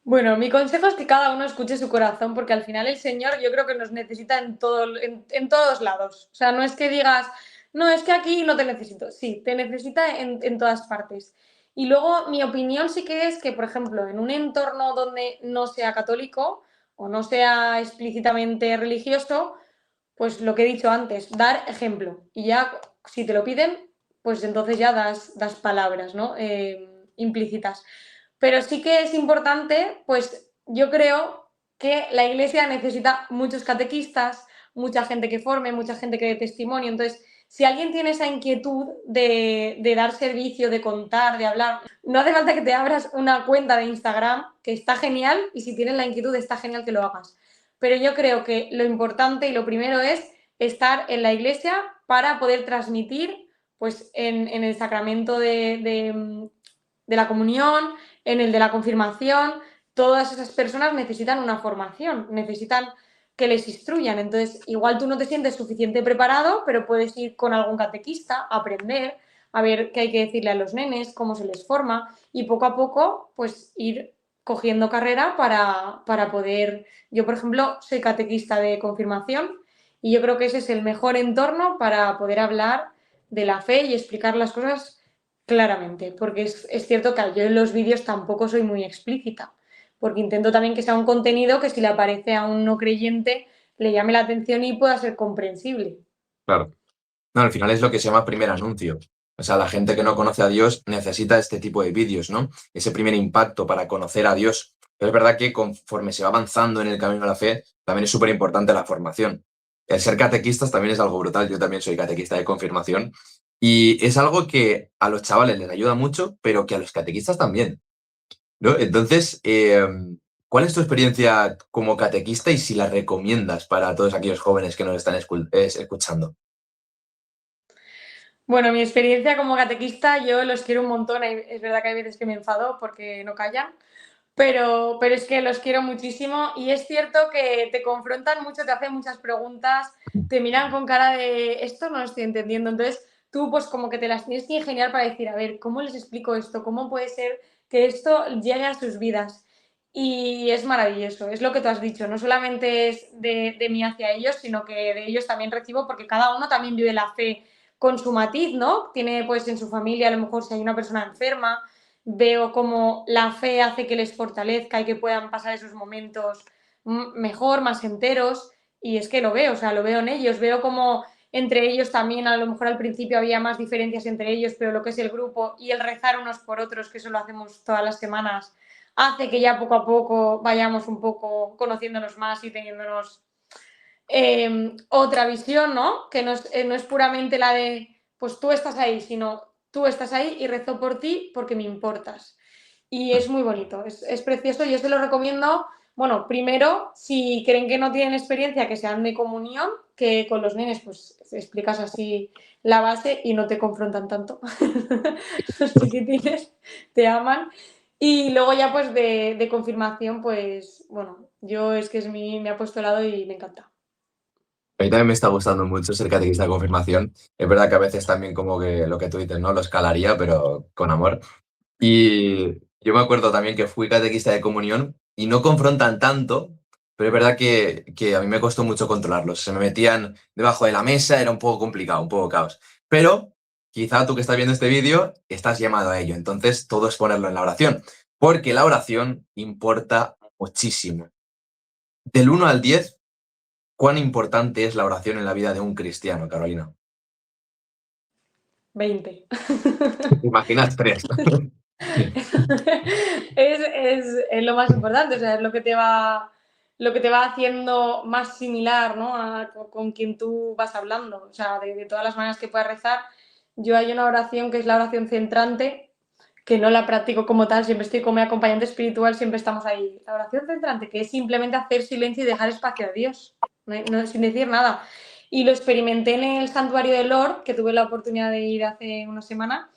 Bueno, mi consejo es que cada uno escuche su corazón, porque al final el Señor yo creo que nos necesita en todos lados. O sea, no es que digas, no, es que aquí no te necesito. Sí, te necesita en todas partes. Y luego mi opinión sí que es que, por ejemplo, en un entorno donde no sea católico o no sea explícitamente religioso, pues lo que he dicho antes, dar ejemplo. Y ya, si te lo piden, pues entonces ya das palabras, ¿no? Implícitas. Pero sí que es importante, pues yo creo que la Iglesia necesita muchos catequistas, mucha gente que forme, mucha gente que dé testimonio. Entonces, si alguien tiene esa inquietud de dar servicio, de contar, de hablar, no hace falta que te abras una cuenta de Instagram, que está genial, y si tienes la inquietud está genial que lo hagas. Pero yo creo que lo importante y lo primero es estar en la Iglesia para poder transmitir pues, en el sacramento de la comunión, en el de la confirmación. Todas esas personas necesitan una formación, necesitan que les instruyan. Entonces, igual tú no te sientes suficiente preparado, pero puedes ir con algún catequista a aprender, a ver qué hay que decirle a los nenes, cómo se les forma y poco a poco, pues ir cogiendo carrera para poder... Yo, por ejemplo, soy catequista de confirmación y yo creo que ese es el mejor entorno para poder hablar de la fe y explicar las cosas claramente, porque es cierto que yo en los vídeos tampoco soy muy explícita, porque intento también que sea un contenido que si le aparece a un no creyente le llame la atención y pueda ser comprensible. Claro. No, al final es lo que se llama primer anuncio. O sea, la gente que no conoce a Dios necesita este tipo de vídeos, ¿no? Ese primer impacto para conocer a Dios. Pero es verdad que conforme se va avanzando en el camino de la fe, también es súper importante la formación. El ser catequistas también es algo brutal. Yo también soy catequista de confirmación. Y es algo que a los chavales les ayuda mucho, pero que a los catequistas también, ¿no? Entonces, ¿cuál es tu experiencia como catequista y si la recomiendas para todos aquellos jóvenes que nos están escuchando? Bueno, mi experiencia como catequista, yo los quiero un montón. Es verdad que hay veces que me enfado porque no callan, pero es que los quiero muchísimo y es cierto que te confrontan mucho, te hacen muchas preguntas, te miran con cara de esto no lo estoy entendiendo. Entonces tú pues como que te las tienes que ingeniar para decir, a ver, ¿cómo les explico esto? ¿Cómo puede ser que esto llegue a sus vidas? Y es maravilloso, es lo que tú has dicho, no solamente es de mí hacia ellos, sino que de ellos también recibo, porque cada uno también vive la fe con su matiz, ¿no? Tiene pues en su familia, a lo mejor si hay una persona enferma, veo cómo la fe hace que les fortalezca y que puedan pasar esos momentos mejor, más enteros, y es que lo veo, o sea, lo veo en ellos, veo como entre ellos también, a lo mejor al principio había más diferencias entre ellos, pero lo que es el grupo y el rezar unos por otros, que eso lo hacemos todas las semanas, hace que ya poco a poco vayamos un poco conociéndonos más y teniéndonos otra visión, ¿no? Que no es puramente la de, pues tú estás ahí, sino tú estás ahí y rezo por ti porque me importas. Y es muy bonito, es precioso. Yo se lo recomiendo, bueno, primero, si creen que no tienen experiencia, que sean de comunión, que con los nenes, pues explicas así la base y no te confrontan tanto. Los chiquitines te aman. Y luego ya pues de confirmación, pues bueno, yo es que es mi apostolado y me encanta. A mí también me está gustando mucho ser catequista de confirmación. Es verdad que a veces también como que lo que tú dices, ¿no? Lo escalaría, pero con amor. Y yo me acuerdo también que fui catequista de comunión y no confrontan tanto, pero es verdad que a mí me costó mucho controlarlos. Se me metían debajo de la mesa, era un poco complicado, un poco caos. Pero quizá tú que estás viendo este vídeo estás llamado a ello. Entonces todo es ponerlo en la oración, porque la oración importa muchísimo. Del 1 al 10, ¿cuán importante es la oración en la vida de un cristiano, Carolina? 20. ¿Te imaginas 3? Es lo más importante, o sea, es lo que te va. lo que te va haciendo más similar, ¿no? Con quien tú vas hablando. O sea, de todas las maneras que puedas rezar, yo hay una oración que es la oración centrante, que no la practico como tal, siempre estoy con mi acompañante espiritual, siempre estamos ahí. La oración centrante, que es simplemente hacer silencio y dejar espacio a Dios, sin decir nada. Y lo experimenté en el santuario de Lord, que tuve la oportunidad de ir hace una semana,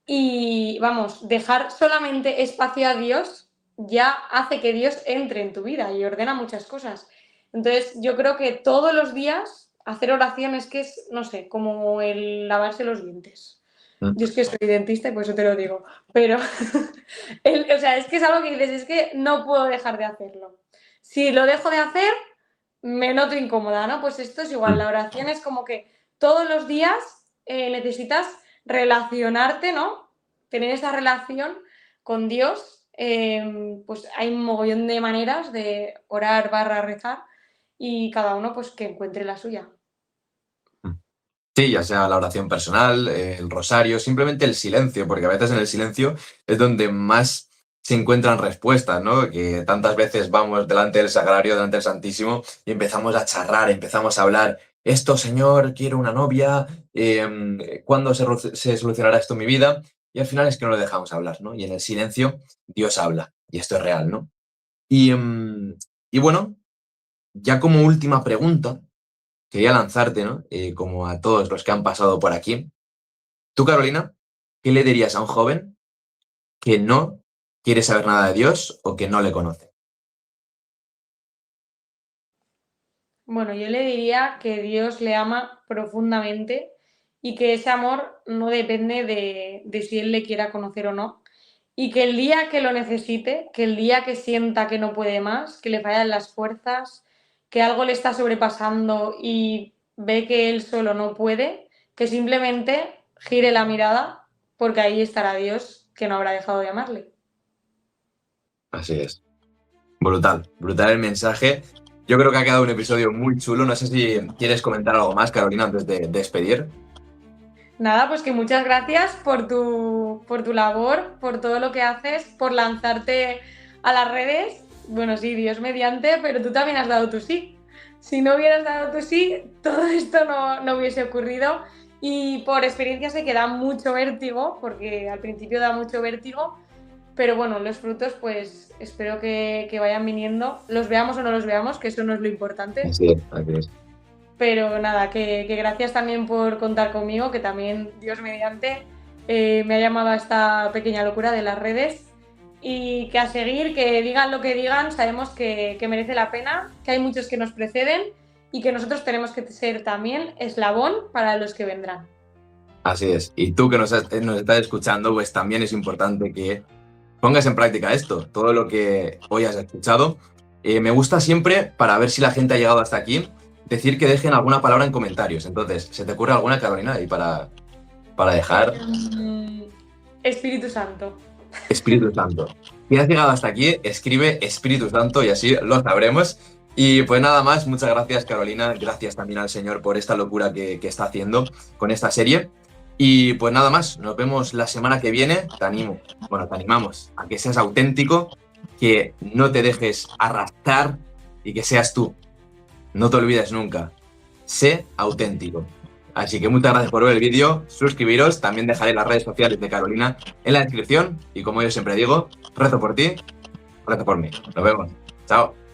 y vamos, dejar solamente espacio a Dios ya hace que Dios entre en tu vida y ordena muchas cosas. Entonces, yo creo que todos los días hacer oraciones, que es, no sé, como el lavarse los dientes. Yo es que soy dentista y por eso te lo digo. Pero, o sea, es que es algo que dices, es que no puedo dejar de hacerlo. Si lo dejo de hacer, me noto incómoda, ¿no? Pues esto es igual, la oración es como que todos los días necesitas relacionarte, ¿no? Tener esa relación con Dios. Pues hay un mogollón de maneras de orar / rezar y cada uno pues que encuentre la suya. Sí, ya sea la oración personal, el rosario, simplemente el silencio, porque a veces en el silencio es donde más se encuentran respuestas, ¿no? Que tantas veces vamos delante del Sagrario, delante del Santísimo, y empezamos a charrar, empezamos a hablar, esto, Señor, quiero una novia, ¿cuándo se solucionará esto en mi vida? Y al final es que no lo dejamos hablar, ¿no? Y en el silencio Dios habla, y esto es real, ¿no? Y bueno, ya como última pregunta, quería lanzarte, ¿no? Como a todos los que han pasado por aquí. Tú, Carolina, ¿qué le dirías a un joven que no quiere saber nada de Dios o que no le conoce? Bueno, yo le diría que Dios le ama profundamente y que ese amor no depende de si él le quiera conocer o no. Y que el día que lo necesite, que el día que sienta que no puede más, que le fallan las fuerzas, que algo le está sobrepasando y ve que él solo no puede, que simplemente gire la mirada porque ahí estará Dios, que no habrá dejado de amarle. Así es. Brutal, brutal el mensaje. Yo creo que ha quedado un episodio muy chulo. No sé si quieres comentar algo más, Carolina, antes de despedir. Nada, pues que muchas gracias por tu labor, por todo lo que haces, por lanzarte a las redes. Bueno, sí, Dios mediante, pero tú también has dado tu sí. Si no hubieras dado tu sí, todo esto no hubiese ocurrido. Y por experiencia sé que da mucho vértigo, porque al principio da mucho vértigo, pero bueno, los frutos pues espero que vayan viniendo, los veamos o no los veamos, que eso no es lo importante. Así es, así es. Pero nada, que gracias también por contar conmigo, que también Dios mediante me ha llamado a esta pequeña locura de las redes y que a seguir, que digan lo que digan, sabemos que merece la pena, que hay muchos que nos preceden y que nosotros tenemos que ser también eslabón para los que vendrán. Así es. Y tú que nos estás escuchando, pues también es importante que pongas en práctica esto, todo lo que hoy has escuchado. Me gusta siempre, para ver si la gente ha llegado hasta aquí, decir que dejen alguna palabra en comentarios. Entonces, ¿se te ocurre alguna, Carolina, ahí para dejar? Espíritu Santo. Espíritu Santo. Si has llegado hasta aquí, escribe Espíritu Santo y así lo sabremos. Y pues nada más, muchas gracias, Carolina. Gracias también al Señor por esta locura que está haciendo con esta serie. Y pues nada más, nos vemos la semana que viene. Te animamos a que seas auténtico, que no te dejes arrastrar y que seas tú. No te olvides nunca. Sé auténtico. Así que muchas gracias por ver el vídeo, suscribiros, también dejaré las redes sociales de Carolina en la descripción y como yo siempre digo, rezo por ti, rezo por mí. Nos vemos. Chao.